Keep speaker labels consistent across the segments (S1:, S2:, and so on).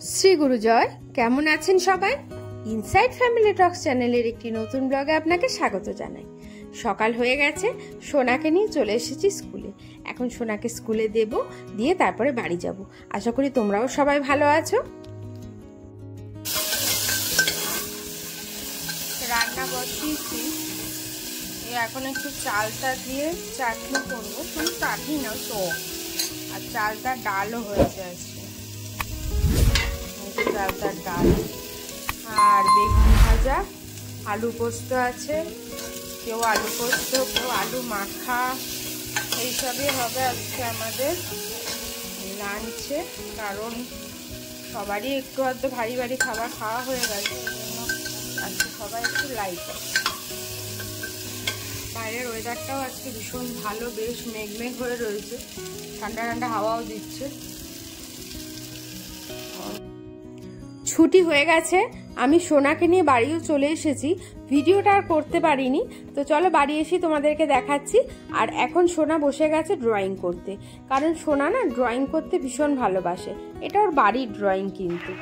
S1: শ্রী গুরু জয়। কেমন আছেন সবাই? ইনসাইড ফ্যামিলি টক্স চ্যানেলের একটি নতুন ব্লগে আপনাকে স্বাগত জানাই। সকাল হয়ে গেছে, সোনাকে নিয়ে চলে এসেছি স্কুলে। এখন সোনাকে স্কুলে দেব, দিয়ে তারপরে বাড়ি যাব। আশা করি তোমরাও সবাই ভালো আছো। রান্না বসিয়েছি, এখন একটু চালটা দিয়ে চাটনি করবো, শুধু চাটনি না টক, আর চালটা ডালও হয়েছে আজকে। চালটার ডাল আর বেগুন ভাজা, আলু পোস্ত আছে, কেউ আলু পোস্ত, কেউ আলু মাখা, এইসবই হবে আজকে আমাদের লাঞ্চে। কারণ সবারই একটু হয়তো ভারী ভারী খাবার খাওয়া হয়ে গেছে, এই জন্য আজকে সবাই একটু লাইট আছে। বাইরের ওয়েদারটাও আজকে ভীষণ ভালো, বেশ মেঘমেঘ হয়ে রয়েছে, ঠান্ডা ঠান্ডা হাওয়াও দিচ্ছে। ছুটি হয়ে গেছে, আমি সোনাকে নিয়ে বাড়িও চলে এসেছি। ভিডিওটা আর করতে পারিনি, তো চলো বাড়ি এসে তোমাদেরকে দেখাচ্ছি। আর এখন সোনা বসে গেছে ড্রয়িং করতে, কারণ সোনা না ড্রয়িং করতে ভীষণ ভালোবাসে। এটা ওর বাড়ির ড্রয়িং কিন্তু।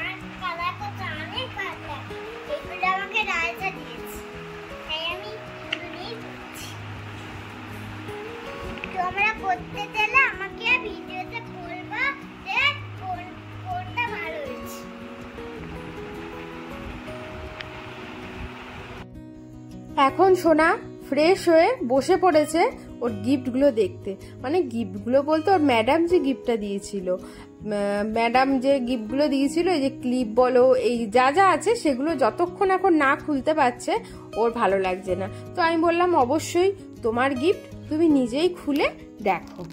S2: তোমরা করতে চাইলে আমাকে ভিডিওতে বলবা যে কোনটা ভালো হয়েছে।
S1: এখন সোনা ফ্রেশ হয়ে বসে পড়েছে ওর গিফটগুলো দেখতে। মানে গিফটগুলো বলতে ওর ম্যাডাম যে গিফটটা দিয়েছিল, ম্যাডাম যে গিফটগুলো দিয়েছিল, এই যে ক্লিপ বলো, এই যা যা আছে সেগুলো যতক্ষণ এখন না খুলতে পারছে ওর ভালো লাগছে না। তো আমি বললাম অবশ্যই তোমার গিফট, তুমি নিজেই খুলে দেখো।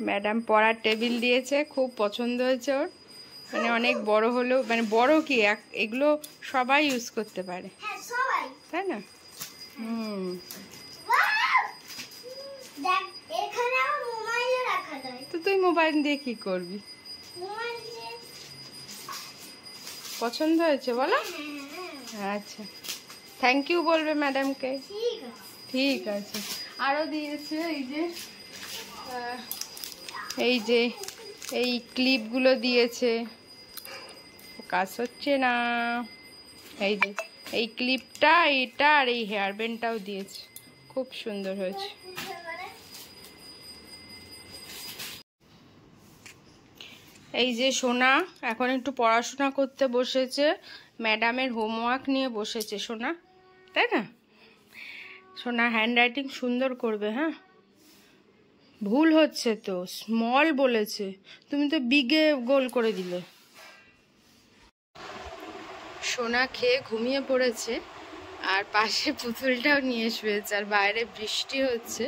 S1: ম্যাডাম পড়ার টেবিল দিয়েছে, খুব পছন্দ হয়েছে ওর। মানে অনেক বড় হলেও, মানে বড় কি, এগুলো সবাই ইউজ করতে পারে, তাই না? তো তুই মোবাইল দিয়ে কি করবি? পছন্দ হয়েছে বলো? আচ্ছা, থ্যাংক ইউ বলবে ম্যাডামকে। ঠিক আছে। আরো দিয়েছে এই ক্লিপগুলো দিয়েছে, কাজ হচ্ছে না। এই ক্লিপটা, এটা আর এই হেয়ার ব্যান্ডটাও দিয়েছে, খুব সুন্দর হয়েছে। এই যে সোনা এখন একটু পড়াশোনা করতে বসেছে, ম্যাডামের হোমওয়ার্ক নিয়ে বসেছে সোনা, তাই না? সোনা হ্যান্ডরাইটিং সুন্দর করবে। হ্যাঁ, ভুল হচ্ছে তো, স্মল বলেছে, তুমি তো বিগে গোল করে দিলে। সোনা খেয়ে ঘুমিয়ে পড়েছে, আর পাশে পুতুলটাও নিয়ে শুয়েছে, আর বাইরে বৃষ্টি হচ্ছে।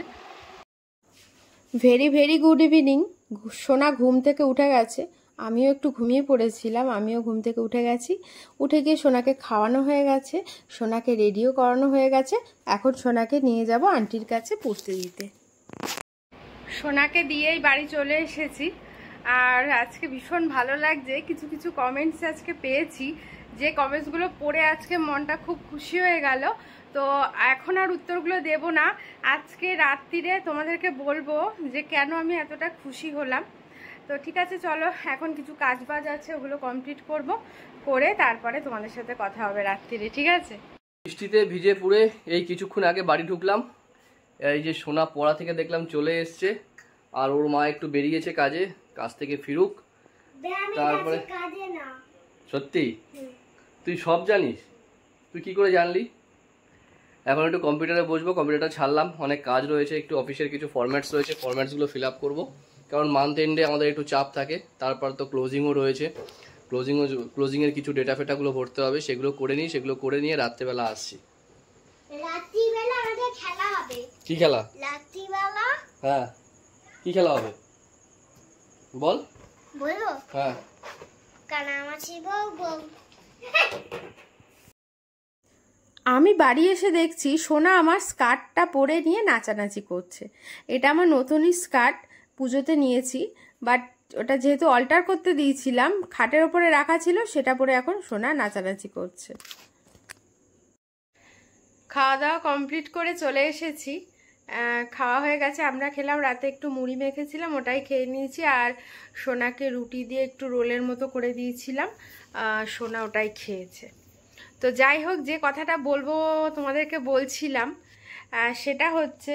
S1: Very very good evening. সোনা ঘুম থেকে উঠে গেছে, আমিও একটু ঘুমিয়ে পড়েছিলাম, আমিও ঘুম থেকে উঠে গেছি। উঠে গিয়ে সোনাকে খাওয়ানো হয়ে গেছে, সোনাকে রেডিও করানো হয়ে গেছে। এখন সোনাকে নিয়ে যাব আন্টির কাছে পড়তে দিতে। সোনাকে দিয়েই বাড়ি চলে এসেছি, আর আজকে ভীষণ ভালো লাগছে। কিছু কিছু কমেন্টস আজকে পেয়েছি, যে কমেন্টসগুলো পড়ে আজকে মনটা খুব খুশি হয়ে গেল। তো এখন আর উত্তরগুলো দেব না, আজকে রাত্রিরে তোমাদেরকে বলবো যে কেন আমি এতটা খুশি হলাম। তো ঠিক আছে, চলো এখন কিছু কাজ বাজ আছে, ওগুলো কমপ্লিট করব, করে তারপরে তোমাদের সাথে কথা হবে রাত্রিরে, ঠিক আছে?
S3: বৃষ্টিতে ভিজে পুড়ে এই কিছুক্ষণ আগে বাড়ি ঢুকলাম। এই যে সোনা পড়া থেকে দেখলাম চলে এসছে, আর ওর মা একটু বেরিয়েছে কাজে, কাজ থেকে ফিরুক তারপরে। সত্যি? তুই সব জানিস? তুই কি করে জানলি? এখন একটু কম্পিউটারে বসবো, কম্পিউটারটা ছাড়লাম, অনেক কাজ রয়েছে, একটু অফিসের কিছু ফরম্যাটস রয়েছে, ফরম্যাটসগুলো ফিল আপ করবো, কারণ মান্থ এন্ডে আমাদের একটু চাপ থাকে। তারপর তো ক্লোজিংও রয়েছে, ক্লোজিংয়ের কিছু ডেটা ফেটাগুলো ভরতে হবে, সেগুলো করে নিয়ে রাত্রেবেলা আসছি।
S2: রাত্রিবেলা আমাদের খেলা হবে।
S3: কি খেলা?
S2: রাত্রিবেলা
S3: হ্যাঁ, কি খেলা হবে বল?
S2: বলবো?
S3: হ্যাঁ,
S2: কানামাছি বউ বউ।
S1: আমি বাড়ি এসে দেখছি সোনা আমার স্কার্টটা পরে নিয়ে নাচানাচি করছে। এটা আমার নতুনই স্কার্ট, পুজোতে নিয়েছি, বাট ওটা যেহেতু অল্টার করতে দিয়েছিলাম, খাটের ওপরে রাখা ছিল, সেটা পরে এখন সোনা নাচানাচি করছে। খাওয়া দাওয়া কমপ্লিট করে চলে এসেছি, খাওয়া হয়ে গেছে, আমরা খেলাম, রাতে একটু মুড়ি মেখেছিলাম, ওটাই খেয়ে নিয়েছি, আর সোনাকে রুটি দিয়ে একটু রোলের মতো করে দিয়েছিলাম, সোনা ওটাই খেয়েছে। তো যাই হোক, যে কথাটা বলবো তোমাদেরকে বলছিলাম, সেটা হচ্ছে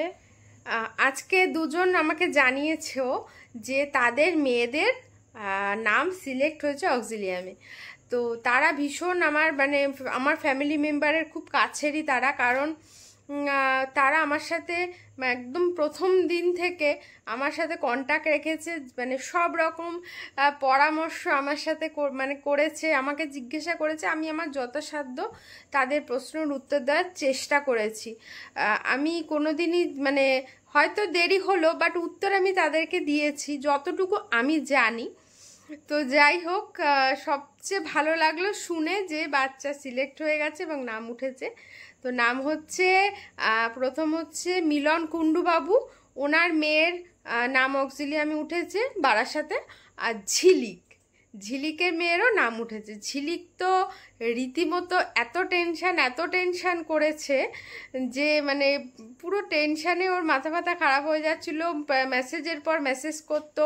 S1: আজকে দুজন আমাকে জানিয়েছো যে তাদের মেয়েদের নাম সিলেক্ট হয়েছে অক্সিলিয়ামে। তো তারা ভীষণ আমার ফ্যামিলি মেম্বারের খুব কাছেরই তারা, কারণ তারা আমার সাথে একদম প্রথম দিন থেকে আমার সাথে কন্ট্যাক্ট রেখেছে, সব রকম পরামর্শ আমার সাথে করেছে, আমাকে জিজ্ঞাসা করেছে, আমি আমার যথাসাধ্য তাদের প্রশ্নের উত্তর দেওয়ার চেষ্টা করেছি। আমি কোনোদিনই হয়তো দেরি হলো, বাট উত্তর আমি তাদেরকে দিয়েছি যতটুকু আমি জানি। তো যাই হোক, সবচেয়ে ভালো লাগলো শুনে যে বাচ্চা সিলেক্ট হয়ে গেছে এবং নাম উঠেছে। তো নাম হচ্ছে, প্রথম হচ্ছে মিলন কুণ্ডু বাবু, ওনার মেয়ের নাম অক্সিলিয়ামে উঠেছে বারাসাতে, আর ঝিলিকের মেয়েরও নাম উঠেছে। ঝিলিক তো রীতিমতো এত টেনশান করেছে যে পুরো টেনশানে ওর মাথা খারাপ হয়ে যাচ্ছিল, মেসেজের পর মেসেজ করতো,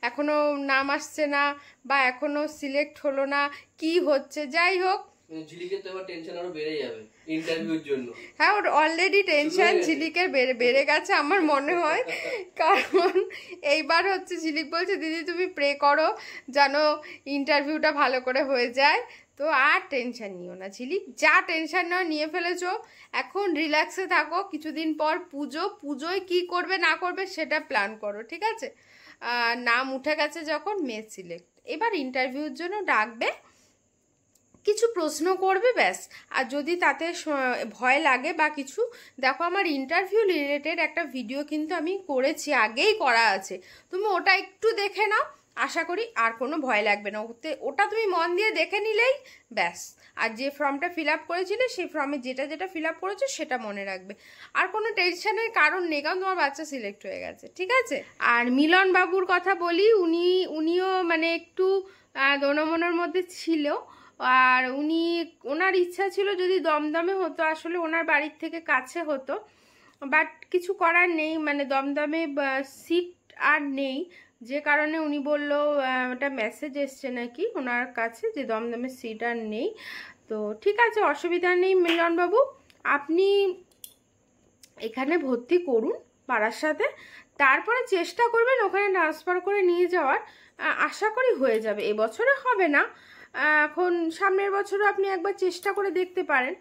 S1: এখনও নাম আসছে না বা এখনও সিলেক্ট হলো না, কি হচ্ছে। যাই হোক,
S3: ঝিলিকের তো এবার টেনশন আরো বেড়ে যাবে ইন্টারভিউর জন্য।
S1: হ্যাঁ, ওর অলরেডি টেনশন ঝিলিকের বেড়ে গেছে আমার মনে হয়, কারণ এইবার হচ্ছে ঝিলিক বলছে দিদি তুমি প্রে করো যেন ইন্টারভিউটা ভালো করে হয়ে যায়। তো আর টেনশন নিও না ঝিলিক, যা টেনশন নিয়ে ফেলেছো, এখন রিল্যাক্সে থাকো, কিছুদিন পর পুজোয় কি করবে না করবে সেটা প্ল্যান করো, ঠিক আছে? নাম উঠে গেছে যখন, মেয়ে সিলেক্ট, এবার ইন্টারভিউর জন্য ডাকবে, কিছু প্রশ্ন করবে, ব্যাস। আর যদি তাতে ভয় লাগে বা কিছু, দেখো আমার ইন্টারভিউ রিলেটেড একটা ভিডিও কিন্তু আমি করেছি, আগেই করা আছে, তুমি ওটা একটু দেখে নাও, আশা করি আর কোনো ভয় লাগবে না। ওটা তুমি মন দিয়ে দেখে নিলেই ব্যাস। আর যে ফর্মটা ফিল আপ করেছিলে সেই ফর্মে যেটা ফিল আপ করেছো সেটা মনে রাখবে, আর কোনো টেনশনের কারণ নেই, কারণ তোমার বাচ্চা সিলেক্ট হয়ে গেছে, ঠিক আছে? আর মিলন বাবুর কথা বলি, উনিও একটু দোনমনোর মধ্যে ছিল, আর ওনার ইচ্ছা ছিল যদি দমদমে হতো, আসলে ওনার বাড়ির থেকে কাছে হতো, বাট কিছু করার নেই, দমদমে সিট আর নেই, যে কারণে উনি বললো, ওটা মেসেজ এসছে নাকি ওনার কাছে যে দমদমে সিট আর নেই। তো ঠিক আছে, অসুবিধা নেই মিলনবাবু, আপনি এখানে ভর্তি করুন পাড়ার সাথে, তারপরে চেষ্টা করবেন ওখানে ট্রান্সফার করে নিয়ে যাওয়ার, আশা করি হয়ে যাবে। এবছরে হবে না, এখন সামনের বছরও আপনি একবার চেষ্টা করে দেখতে পারেন।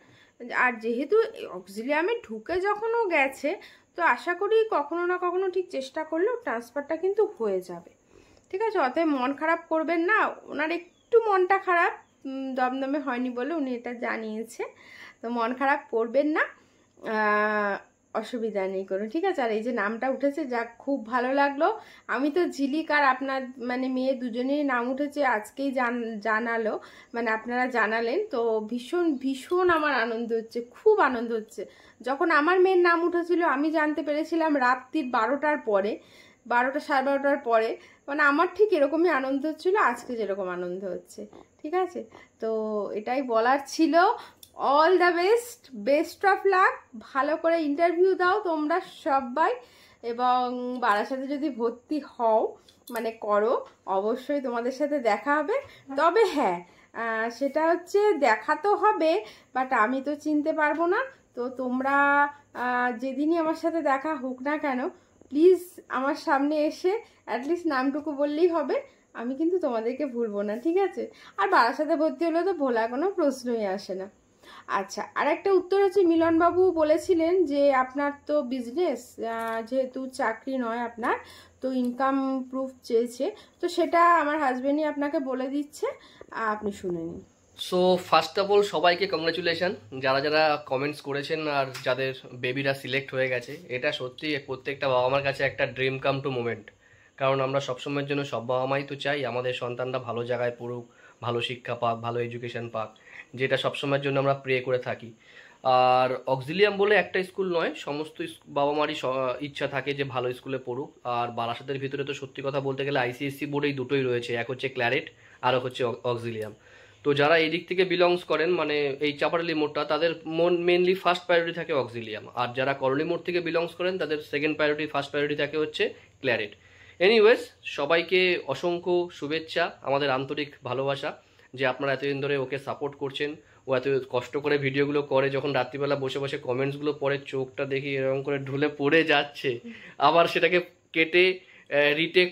S1: আর যেহেতু অক্সিলিয়ামে ঢুকে যখন ও গেছে, তো আশা করি কখনো না কখনো ঠিক চেষ্টা করলেও ট্রান্সফারটা কিন্তু হয়ে যাবে, ঠিক আছে? অতএব মন খারাপ করবেন না, ওনার একটু মনটা খারাপ, দমদমে হয়নি বলে উনি এটা জানিয়েছে, তো মন খারাপ করবেন না, অসুবিধা নেই কোনো, ঠিক আছে? আর এই যে নামটা উঠেছে, যাক খুব ভালো লাগলো। আমি তো ঝিলিক আর আপনার মেয়ে দুজনেরই নাম উঠেছে আজকেই জানালো, আপনারা জানালেন, তো ভীষণ আমার আনন্দ হচ্ছে, খুব আনন্দ হচ্ছে। যখন আমার মেয়ের নাম উঠেছিল আমি জানতে পেরেছিলাম রাত্রির 12টার পরে, 12টা সাড়ে 12টার পরে, আমার ঠিক এরকমই আনন্দ হচ্ছিল আজকে যেরকম আনন্দ হচ্ছে, ঠিক আছে? তো এটাই বলার ছিল। All the best of luck, ভালো করে ইন্টারভিউ দাও তোমরা সবাই, এবং বারাসাতে যদি ভর্তি হও করো, অবশ্যই তোমাদের সাথে দেখা হবে। তবে হ্যাঁ, সেটা হচ্ছে দেখা তো হবে, বাট আমি তো চিনতে পারবো না, তো তোমরা যেদিনই আমার সাথে দেখা হোক না কেন, প্লিজ আমার সামনে এসে অ্যাটলিস্ট নামটুকু বললেই হবে, আমি কিন্তু তোমাদেরকে ভুলবো না, ঠিক আছে? আর বারাসাতে ভর্তি হলে তো ভোলা কোনো প্রশ্নই আসে না। আচ্ছা, আর একটা উত্তর হচ্ছে মিলনবাবু বলেছিলেন যে আপনার তো বিজনেস, যেহেতু চাকরি নয় আপনার, তো ইনকাম প্রুফ চেয়েছে, তো সেটা আমার হাজবেন্ডই আপনাকে বলে দিচ্ছে, আপনি শুনে নিন।
S3: সো ফার্স্ট অফ অল সবাইকে কংগ্রাচুলেশন যারা যারা কমেন্টস করেছেন আর যাদের বেবিরা সিলেক্ট হয়ে গেছে। এটা সত্যি প্রত্যেকটা বাবা মার কাছে একটা ড্রিম কাম টু মোমেন্ট, কারণ আমরা সবসময়ের জন্য সব বাবা মাই তো চাই আমাদের সন্তানরা ভালো জায়গায় পড়ুক, ভালো শিক্ষা পাক, ভালো এডুকেশন পাক, যেটা সবসময়ের জন্য আমরা প্রে করে থাকি। আর অক্সিলিয়াম বলে একটা স্কুল নয়, সমস্ত বাবা মারই ইচ্ছা থাকে যে ভালো স্কুলে পড়ুক। আর বারাসাতের ভিতরে তো সত্যি কথা বলতে গেলে আইসিএসসি বোর্ডেই দুটোই রয়েছে, এক হচ্ছে ক্ল্যারেট আর হচ্ছে অক্সিলিয়াম। তো যারা এই দিক থেকে বিলংস করেন, মানে এই চাপাডালি মোড়টা, তাদের মেনলি ফার্স্ট প্রায়োরিটি থাকে অক্সিলিয়াম। আর যারা করলি মোড় থেকে বিলংস করেন তাদের সেকেন্ড প্রায়োরিটি, ফার্স্ট প্রায়োরিটি থাকে হচ্ছে ক্ল্যারেট। এনিওয়েজ, সবাইকে অসংখ্য শুভেচ্ছা, আমাদের আন্তরিক ভালোবাসা যে আপনারা এতদিন ধরে ওকে সাপোর্ট করছেন। ও এত কষ্ট করে ভিডিওগুলো করে, যখন রাত্রিবেলা বসে বসে কমেন্টসগুলো পড়ে চোখটা দেখি এরকম করে ঢুলে পড়ে যাচ্ছে, আবার সেটাকে কেটে রিটেক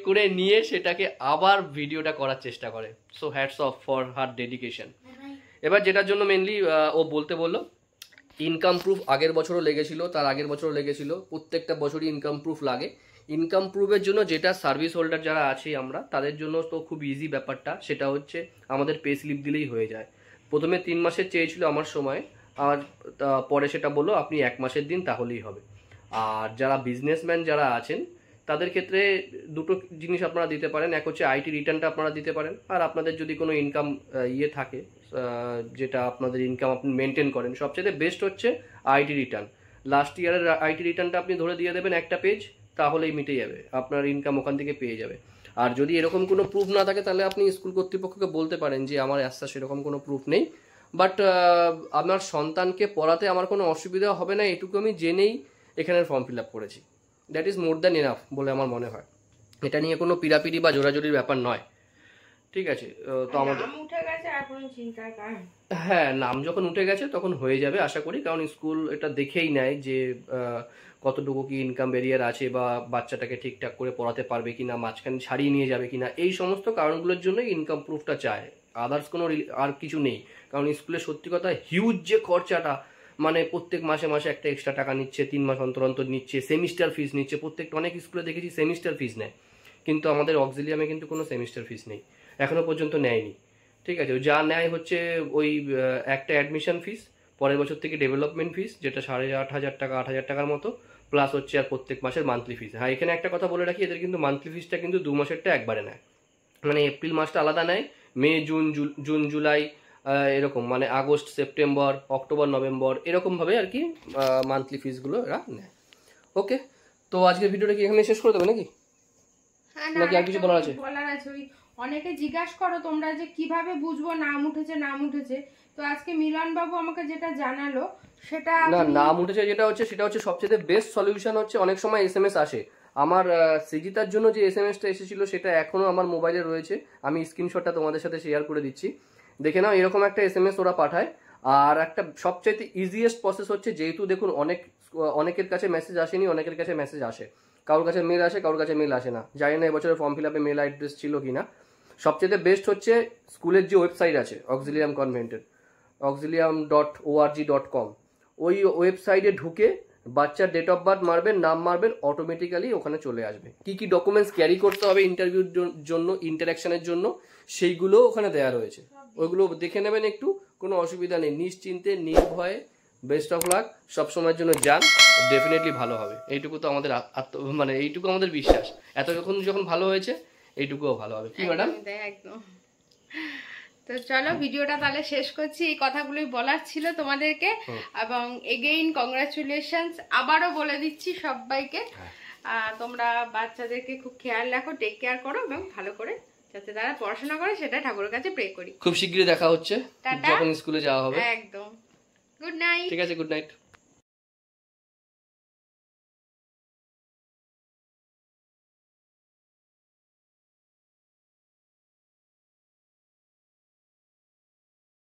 S3: করে নিয়ে সেটাকে আবার ভিডিওটা করার চেষ্টা করে। So hats off for her dedication. এবার যেটার জন্য মেনলি ও বলতে বললো, ইনকাম প্রুফ আগের বছরও লেগেছিল, তার আগের বছরও লেগেছিল, প্রত্যেকটা বছরই ইনকাম প্রুফ লাগে। ইনকাম প্রুফের জন্য যেটা সার্ভিস হোল্ডার যারা আছি আমরা, তাদের জন্য তো খুব ইজি ব্যাপারটা, সেটা হচ্ছে আমাদের পে স্লিপ দিলেই হয়ে যায়। প্রথমে 3 মাসের চেয়েছিল আমার সময়, আর পরে সেটা বললো আপনি 1 মাসের দিন তাহলেই হবে। আর যারা বিজনেসম্যান যারা আছেন তাদের ক্ষেত্রে দুটো জিনিস আপনারা দিতে পারেন, এক হচ্ছে আইটি রিটার্নটা আপনারা দিতে পারেন, আর আপনাদের যদি কোনো ইনকাম থাকে, যেটা আপনাদের ইনকাম আপনি মেনটেন করেন, সবচেয়ে বেস্ট হচ্ছে আইটি রিটার্ন। লাস্ট ইয়ারের আইটি রিটার্নটা আপনি ধরে দিয়ে দেবেন একটা পেজ, তাহলেই মিটে যাবে, আপনার ইনকাম ওখান থেকে পেয়ে যাবে। আর যদি এরকম কোনো প্রুফ না থাকে তাহলে আপনি স্কুল কর্তৃপক্ষকে বলতে পারেন যে আমার আস্থা সেরকম কোনো প্রুফ নেই, বাট আমার সন্তানকে পড়াতে আমার কোনো অসুবিধা হবে না এটুকু আমি জেনেই এখানের ফর্ম ফিল আপ করেছি। That is more than enough বলে আমার মনে হয়। এটা নিয়ে কোনো পিড়াপিড়ি বা জোরাজোরির ব্যাপার নয়, ঠিক আছে? তো আমাদের হ্যাঁ, নাম যখন উঠে গেছে তখন হয়ে যাবে আশা করি, কারণ স্কুল এটা দেখেই নেয় যে কতটুকু কি ইনকাম ব্যারিয়ার আছে, বা বাচ্চাটাকে ঠিকঠাক করে পড়াতে পারবে কিনা, মাঝখানে ছাড়িয়ে নিয়ে যাবে কিনা, এই সমস্ত কারণগুলোর জন্য ইনকাম প্রুফটা চায়, আদার্স কোনো আর কিছু নেই। কারণ স্কুলে সত্যি কথা হিউজ যে খরচাটা, মানে প্রত্যেক মাসে মাসে একটা এক্সট্রা টাকা নিচ্ছে, 3 মাস অন্তর অন্তর নিচ্ছে, সেমিস্টার ফিস নিচ্ছে, প্রত্যেকটা অনেক স্কুলে দেখেছি সেমিস্টার ফিস নেয়, কিন্তু আমাদের অক্সিলিয়ামে কিন্তু কোনো সেমিস্টার ফিস নেই, এখনো পর্যন্ত নেয়নি, ঠিক আছে? যা নেয় হচ্ছে ওই একটা অ্যাডমিশন ফিস, পরের বছর থেকে ডেভেলপমেন্ট ফিস, যেটা 8,500 টাকা 8,000 টাকার মতো, প্লাস হচ্ছে আর প্রত্যেক মাসের মান্থলি ফিস। হ্যাঁ, এখানে একটা কথা বলে রাখি, এদের কিন্তু মান্থলি ফিসটা কিন্তু 2 মাসেরটা একবারে নেয়, মানে এপ্রিল মাসটা আলাদা নেয়, মে জুন জুলাই এরকম, মানে আগস্ট সেপ্টেম্বর অক্টোবর নভেম্বর এরকমভাবে আর কি মান্থলি ফিসগুলো এরা নেয়। ওকে, তো আজকের ভিডিওটা কি এখানে শেষ করে দেবে নাকি, নাকি আর কিছু বলার আছে?
S1: বলার আছে, ওই অনেকে জিজ্ঞাসা করো তোমরা যে কিভাবে বুঝবো নাম উঠেছে, তো আজকে মিলন বাবু আমাকে যেটা জানালো সেটা,
S3: না, নাম উঠেছে যেটা হচ্ছে সেটা হচ্ছে সবচেয়ে বেস্ট সলিউশন হচ্ছে, অনেক সময় এসএমএস আসে, আমার সিজিতার জন্য যে এসএমএসটা এসেছিল সেটা এখনো আমার মোবাইলে রয়েছে, আমি স্ক্রিনশটটা তোমাদের সাথে শেয়ার করে দিচ্ছি, দেখে নাও। এরকম একটা এসএমএস ওরা পাঠায়। আর একটা সবচাইতে ইজিয়েস্ট প্রসেস হচ্ছে, যেহেতু দেখুন অনেকের কাছে মেসেজ আসেনি, অনেকের কাছে মেসেজ আসে, কারোর কাছে মেল আসে, কারোর কাছে মেল আসে না, জানি না এবছরের ফর্ম ফিল আপে মেল অ্যাড্রেস ছিল কিনা। সবচেয়ে বেস্ট হচ্ছে স্কুলের যে ওয়েবসাইট আছে অক্সিলিয়াম কনভেন্টের, auxilium.org.com, ওই ওয়েবসাইটে ঢুকে বাচ্চার ডেট অফ বার্থ মারবেন, নাম মারবেন, অটোমেটিক্যালি ওখানে চলে আসবে। কি কি ডকুমেন্টস ক্যারি করতে হবে ইন্টারভিউর জন্য, ইন্টারাকশনের জন্য, সেইগুলো ওখানে দেওয়া রয়েছে, ওইগুলো দেখে নেবেন একটু, কোনো অসুবিধা নেই, নিশ্চিন্তে নির্ভয়ে, বেস্ট অফ লাক, সবসময়ের জন্য যান, ডেফিনেটলি ভালো হবে, এইটুকু তো আমাদের মানে এইটুকু আমাদের বিশ্বাস, এতক্ষণ যখন ভালো হয়েছে এইটুকুও ভালো হবে, কি ম্যাডাম?
S1: একদম। তো চলো ভিডিওটা তাহলে শেষ করছি, এই কথাগুলোই বলার ছিল তোমাদেরকে, এবং এগেইন কংগ্রাচুলেশনস আবারও বলে দিচ্ছি সবাইকে। তোমরা বাচ্চাদেরকে খুব খেয়াল রাখো, টেক কেয়ার করো, এবং ভালো করে যাতে তারা পড়াশোনা করে সেটা ঠাকুরের কাছে প্রে করি।
S3: খুব শীঘ্রই দেখা হচ্ছে যখন স্কুলে যাওয়া হবে।
S1: একদম। Good night.
S3: ঠিক আছে, গুড নাইট।